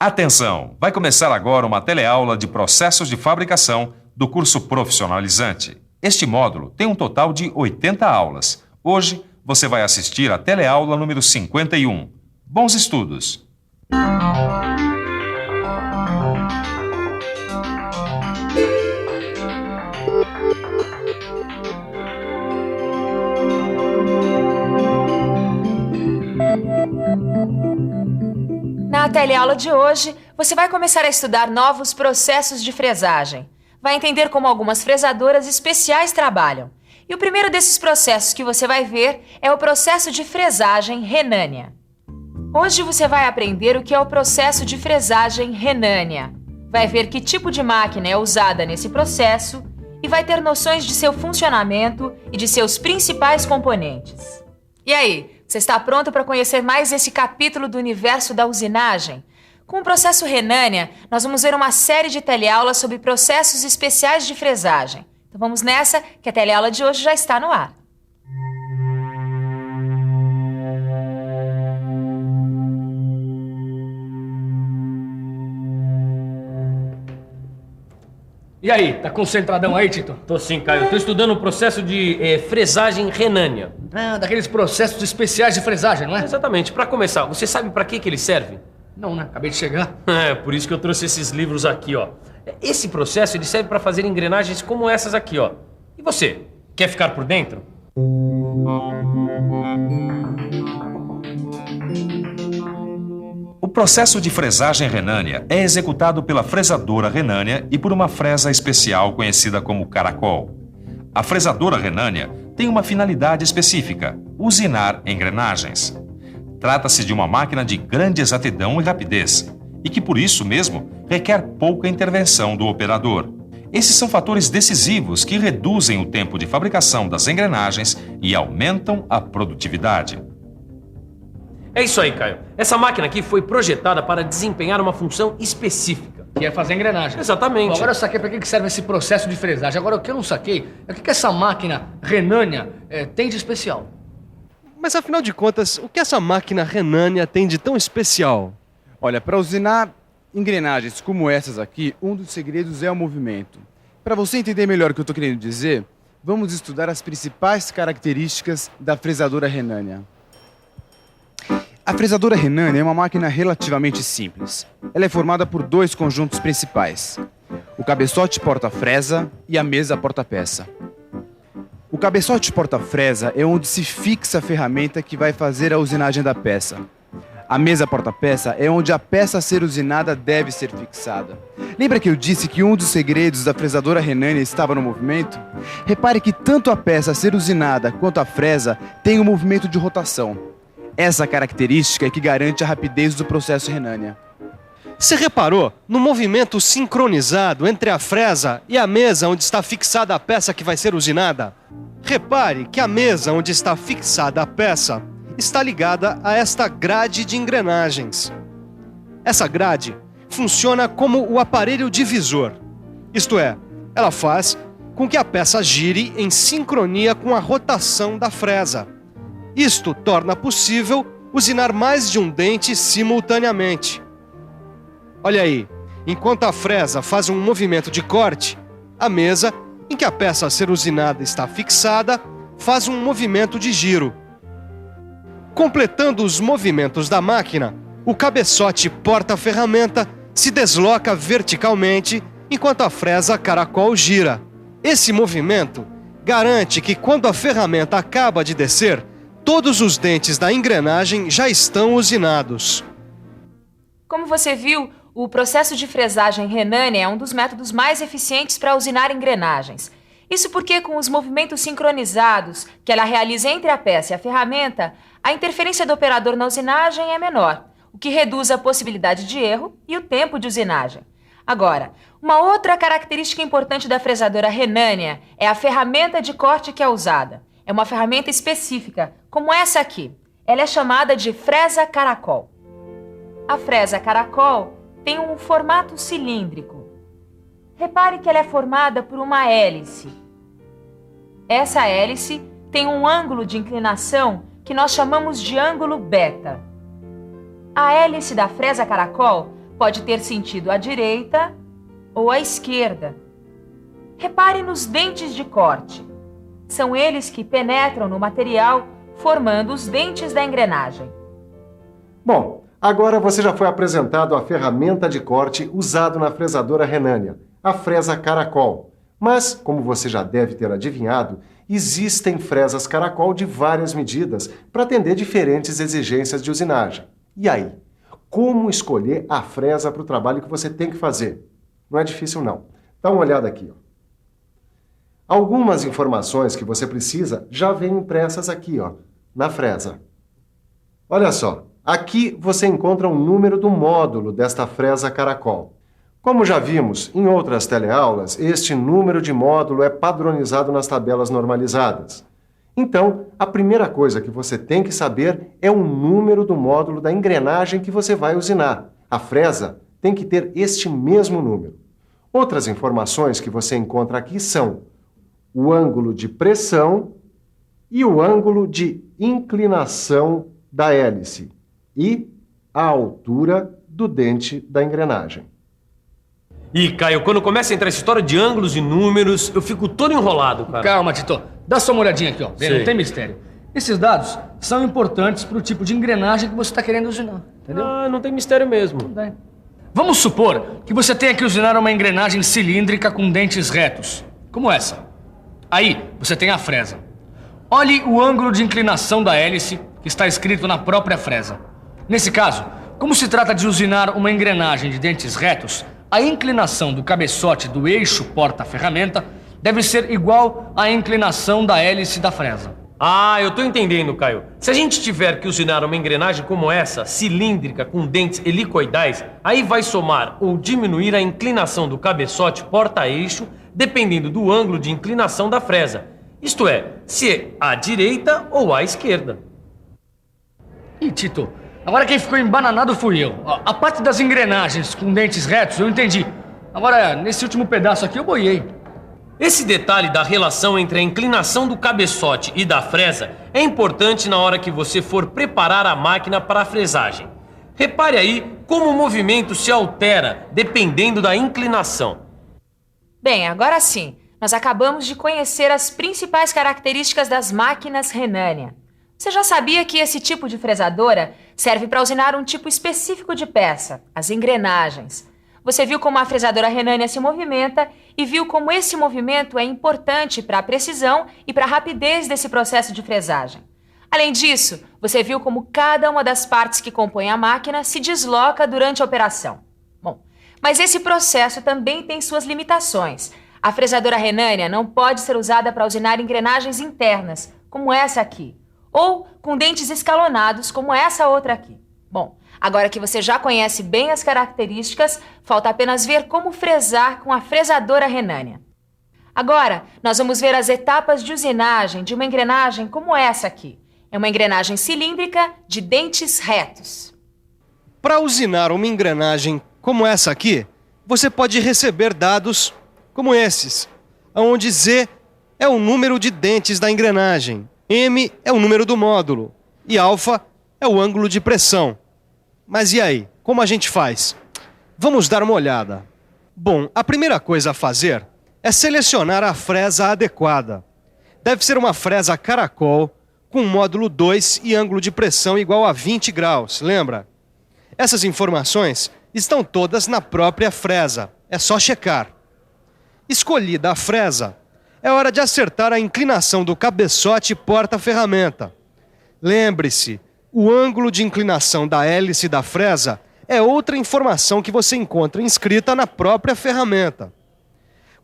Atenção! Vai começar agora uma teleaula de processos de fabricação do curso profissionalizante. Este módulo tem um total de 80 aulas. Hoje, você vai assistir a teleaula número 51. Bons estudos! Na teleaula de hoje, você vai começar a estudar novos processos de fresagem. Vai entender como algumas fresadoras especiais trabalham. E o primeiro desses processos que você vai ver é o processo de fresagem Renânia. Hoje você vai aprender o que é o processo de fresagem Renânia. Vai ver que tipo de máquina é usada nesse processo e vai ter noções de seu funcionamento e de seus principais componentes. E aí, você está pronto para conhecer mais esse capítulo do universo da usinagem? Com o processo Renânia, nós vamos ver uma série de teleaulas sobre processos especiais de fresagem. Então vamos nessa, que a teleaula de hoje já está no ar. E aí, tá concentradão aí, Tito? Tô sim, Caio. Tô estudando o processo de fresagem Renânia. Ah, daqueles processos especiais de fresagem, não é? Exatamente. Pra começar, você sabe pra que ele serve? Não, né? Acabei de chegar. É, por isso que eu trouxe esses livros aqui, ó. Esse processo, ele serve pra fazer engrenagens como essas aqui, ó. E você, quer ficar por dentro? O processo de fresagem Renânia é executado pela fresadora Renânia e por uma fresa especial conhecida como caracol. A fresadora Renânia tem uma finalidade específica: usinar engrenagens. Trata-se de uma máquina de grande exatidão e rapidez, e que por isso mesmo requer pouca intervenção do operador. Esses são fatores decisivos que reduzem o tempo de fabricação das engrenagens e aumentam a produtividade. É isso aí, Caio. Essa máquina aqui foi projetada para desempenhar uma função específica. Que é fazer engrenagem. Exatamente. Bom, agora eu saquei pra que serve esse processo de fresagem. Agora, o que eu não saquei é o que essa máquina Renânia tem de especial. Mas afinal de contas, o que essa máquina Renânia tem de tão especial? Olha, para usinar engrenagens como essas aqui, um dos segredos é o movimento. Para você entender melhor o que eu estou querendo dizer, vamos estudar as principais características da fresadora Renânia. A fresadora Renânia é uma máquina relativamente simples. Ela é formada por dois conjuntos principais: o cabeçote porta-fresa e a mesa porta-peça. O cabeçote porta-fresa é onde se fixa a ferramenta que vai fazer a usinagem da peça. A mesa porta-peça é onde a peça a ser usinada deve ser fixada. Lembra que eu disse que um dos segredos da fresadora Renânia estava no movimento? Repare que tanto a peça a ser usinada quanto a fresa tem um movimento de rotação. Essa característica é que garante a rapidez do processo Renânia. Você reparou no movimento sincronizado entre a fresa e a mesa onde está fixada a peça que vai ser usinada? Repare que a mesa onde está fixada a peça está ligada a esta grade de engrenagens. Essa grade funciona como o aparelho divisor. Isto é, ela faz com que a peça gire em sincronia com a rotação da fresa. Isto torna possível usinar mais de um dente simultaneamente. Olha aí, enquanto a fresa faz um movimento de corte, a mesa, em que a peça a ser usinada está fixada, faz um movimento de giro. Completando os movimentos da máquina, o cabeçote porta-ferramenta se desloca verticalmente enquanto a fresa caracol gira. Esse movimento garante que quando a ferramenta acaba de descer, todos os dentes da engrenagem já estão usinados. Como você viu, o processo de fresagem Renânia é um dos métodos mais eficientes para usinar engrenagens. Isso porque, com os movimentos sincronizados que ela realiza entre a peça e a ferramenta, a interferência do operador na usinagem é menor, o que reduz a possibilidade de erro e o tempo de usinagem. Agora, uma outra característica importante da fresadora Renânia é a ferramenta de corte que é usada. É uma ferramenta específica, como essa aqui. Ela é chamada de fresa caracol. A fresa caracol tem um formato cilíndrico. Repare que ela é formada por uma hélice. Essa hélice tem um ângulo de inclinação que nós chamamos de ângulo beta. A hélice da fresa caracol pode ter sentido à direita ou à esquerda. Repare nos dentes de corte. São eles que penetram no material, formando os dentes da engrenagem. Bom, agora você já foi apresentado a ferramenta de corte usado na fresadora Renânia, a fresa caracol. Mas, como você já deve ter adivinhado, existem fresas caracol de várias medidas para atender diferentes exigências de usinagem. E aí? Como escolher a fresa para o trabalho que você tem que fazer? Não é difícil, não. Dá uma olhada aqui, ó. Algumas informações que você precisa já vêm impressas aqui, ó, na fresa. Olha só, aqui você encontra o número do módulo desta fresa caracol. Como já vimos em outras teleaulas, este número de módulo é padronizado nas tabelas normalizadas. Então, a primeira coisa que você tem que saber é o número do módulo da engrenagem que você vai usinar. A fresa tem que ter este mesmo número. Outras informações que você encontra aqui são o ângulo de pressão e o ângulo de inclinação da hélice e a altura do dente da engrenagem. Ih, Caio, quando começa a entrar essa história de ângulos e números, eu fico todo enrolado, cara. Calma, Tito. Dá só uma olhadinha aqui, ó. Vê, Sei. não tem mistério. Esses dados são importantes para o tipo de engrenagem que você está querendo usinar, entendeu? Ah, não tem mistério mesmo. Vamos supor que você tenha que usinar uma engrenagem cilíndrica com dentes retos, como essa. Aí, você tem a fresa. Olhe o ângulo de inclinação da hélice que está escrito na própria fresa. Nesse caso, como se trata de usinar uma engrenagem de dentes retos, a inclinação do cabeçote do eixo porta-ferramenta deve ser igual à inclinação da hélice da fresa. Ah, eu tô entendendo, Caio. Se a gente tiver que usinar uma engrenagem como essa, cilíndrica, com dentes helicoidais, aí vai somar ou diminuir a inclinação do cabeçote porta-eixo, dependendo do ângulo de inclinação da fresa. Isto é, se é à direita ou à esquerda. Ih, Tito, agora quem ficou embananado fui eu. Ó, a parte das engrenagens com dentes retos eu entendi. Agora, nesse último pedaço aqui eu boiei. Esse detalhe da relação entre a inclinação do cabeçote e da fresa é importante na hora que você for preparar a máquina para a fresagem. Repare aí como o movimento se altera dependendo da inclinação. Bem, agora sim, nós acabamos de conhecer as principais características das máquinas Renânia. Você já sabia que esse tipo de fresadora serve para usinar um tipo específico de peça, as engrenagens. Você viu como a fresadora Renânia se movimenta e viu como esse movimento é importante para a precisão e para a rapidez desse processo de fresagem. Além disso, você viu como cada uma das partes que compõem a máquina se desloca durante a operação. Bom, mas esse processo também tem suas limitações. A fresadora Renânia não pode ser usada para usinar engrenagens internas, como essa aqui, ou com dentes escalonados, como essa outra aqui. Bom, agora que você já conhece bem as características, falta apenas ver como fresar com a fresadora Renânia. Agora, nós vamos ver as etapas de usinagem de uma engrenagem como essa aqui. É uma engrenagem cilíndrica de dentes retos. Para usinar uma engrenagem como essa aqui, você pode receber dados como esses, onde Z é o número de dentes da engrenagem, M é o número do módulo e alfa é o ângulo de pressão. Mas e aí? Como a gente faz? Vamos dar uma olhada. Bom, a primeira coisa a fazer é selecionar a fresa adequada. Deve ser uma fresa caracol com módulo 2 e ângulo de pressão igual a 20 graus, lembra? Essas informações estão todas na própria fresa, é só checar. Escolhida a fresa, é hora de acertar a inclinação do cabeçote porta-ferramenta. Lembre-se, o ângulo de inclinação da hélice da fresa é outra informação que você encontra inscrita na própria ferramenta.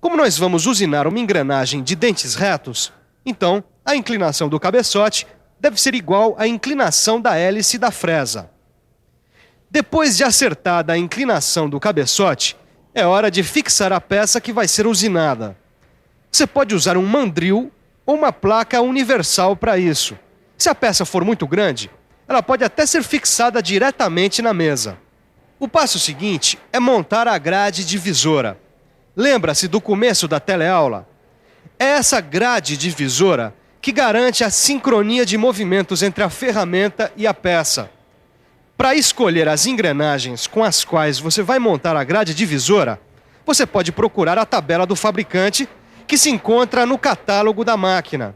Como nós vamos usinar uma engrenagem de dentes retos, então a inclinação do cabeçote deve ser igual à inclinação da hélice da fresa. Depois de acertada a inclinação do cabeçote, é hora de fixar a peça que vai ser usinada. Você pode usar um mandril ou uma placa universal para isso. Se a peça for muito grande, ela pode até ser fixada diretamente na mesa. O passo seguinte é montar a grade divisora. Lembra-se do começo da teleaula? É essa grade divisora que garante a sincronia de movimentos entre a ferramenta e a peça. Para escolher as engrenagens com as quais você vai montar a grade divisora, você pode procurar a tabela do fabricante que se encontra no catálogo da máquina.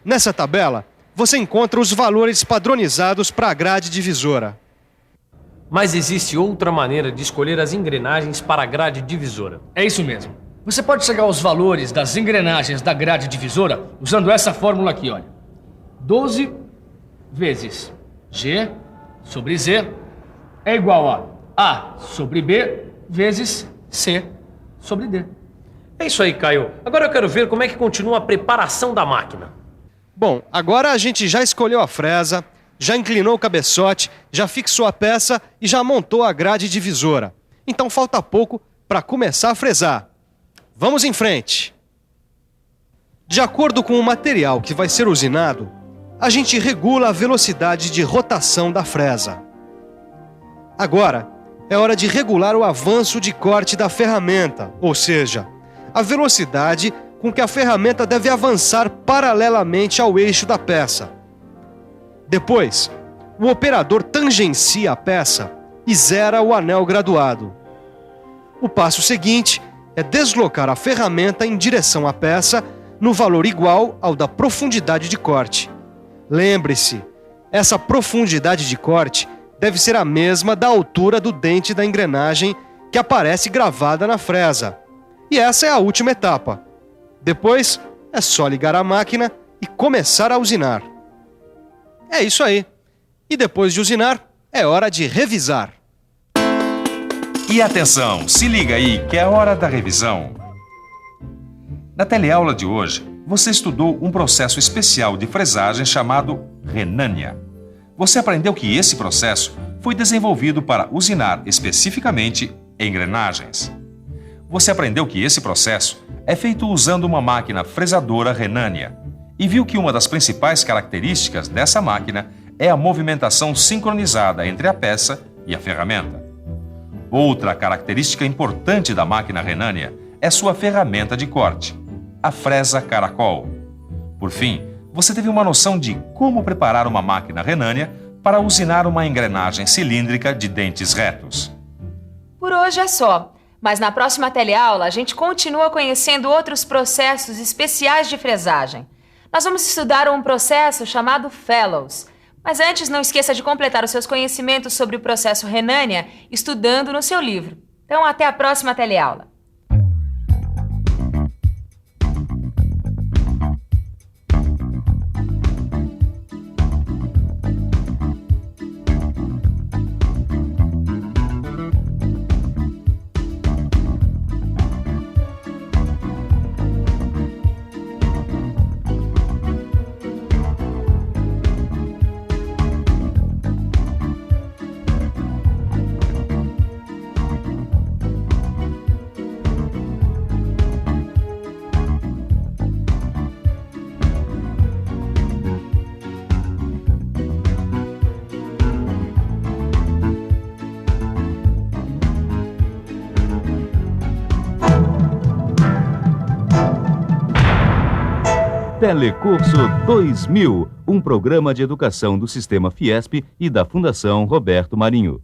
Nessa tabela, você encontra os valores padronizados para a grade divisora. Mas existe outra maneira de escolher as engrenagens para a grade divisora. É isso mesmo. Você pode chegar aos valores das engrenagens da grade divisora usando essa fórmula aqui, olha. 12 vezes G sobre Z é igual a sobre B vezes C sobre D. É isso aí, Caio. Agora eu quero ver como é que continua a preparação da máquina. Bom, agora a gente já escolheu a fresa, já inclinou o cabeçote, já fixou a peça e já montou a grade divisora. Então falta pouco para começar a fresar. Vamos em frente! De acordo com o material que vai ser usinado, a gente regula a velocidade de rotação da fresa. Agora, é hora de regular o avanço de corte da ferramenta, ou seja, a velocidade com que a ferramenta deve avançar paralelamente ao eixo da peça. Depois, o operador tangencia a peça e zera o anel graduado. O passo seguinte é deslocar a ferramenta em direção à peça no valor igual ao da profundidade de corte. Lembre-se, essa profundidade de corte deve ser a mesma da altura do dente da engrenagem que aparece gravada na fresa. E essa é a última etapa. Depois, é só ligar a máquina e começar a usinar. É isso aí. E depois de usinar, é hora de revisar. E atenção, se liga aí que é hora da revisão. Na teleaula de hoje, você estudou um processo especial de fresagem chamado Renânia. Você aprendeu que esse processo foi desenvolvido para usinar especificamente engrenagens. Você aprendeu que esse processo é feito usando uma máquina fresadora Renânia e viu que uma das principais características dessa máquina é a movimentação sincronizada entre a peça e a ferramenta. Outra característica importante da máquina Renânia é sua ferramenta de corte, a fresa caracol. Por fim, você teve uma noção de como preparar uma máquina Renânia para usinar uma engrenagem cilíndrica de dentes retos. Por hoje é só, mas na próxima teleaula a gente continua conhecendo outros processos especiais de fresagem. Nós vamos estudar um processo chamado Fellows. Mas antes, não esqueça de completar os seus conhecimentos sobre o processo Renânia estudando no seu livro. Então, até a próxima teleaula. Telecurso 2000, um programa de educação do Sistema Fiesp e da Fundação Roberto Marinho.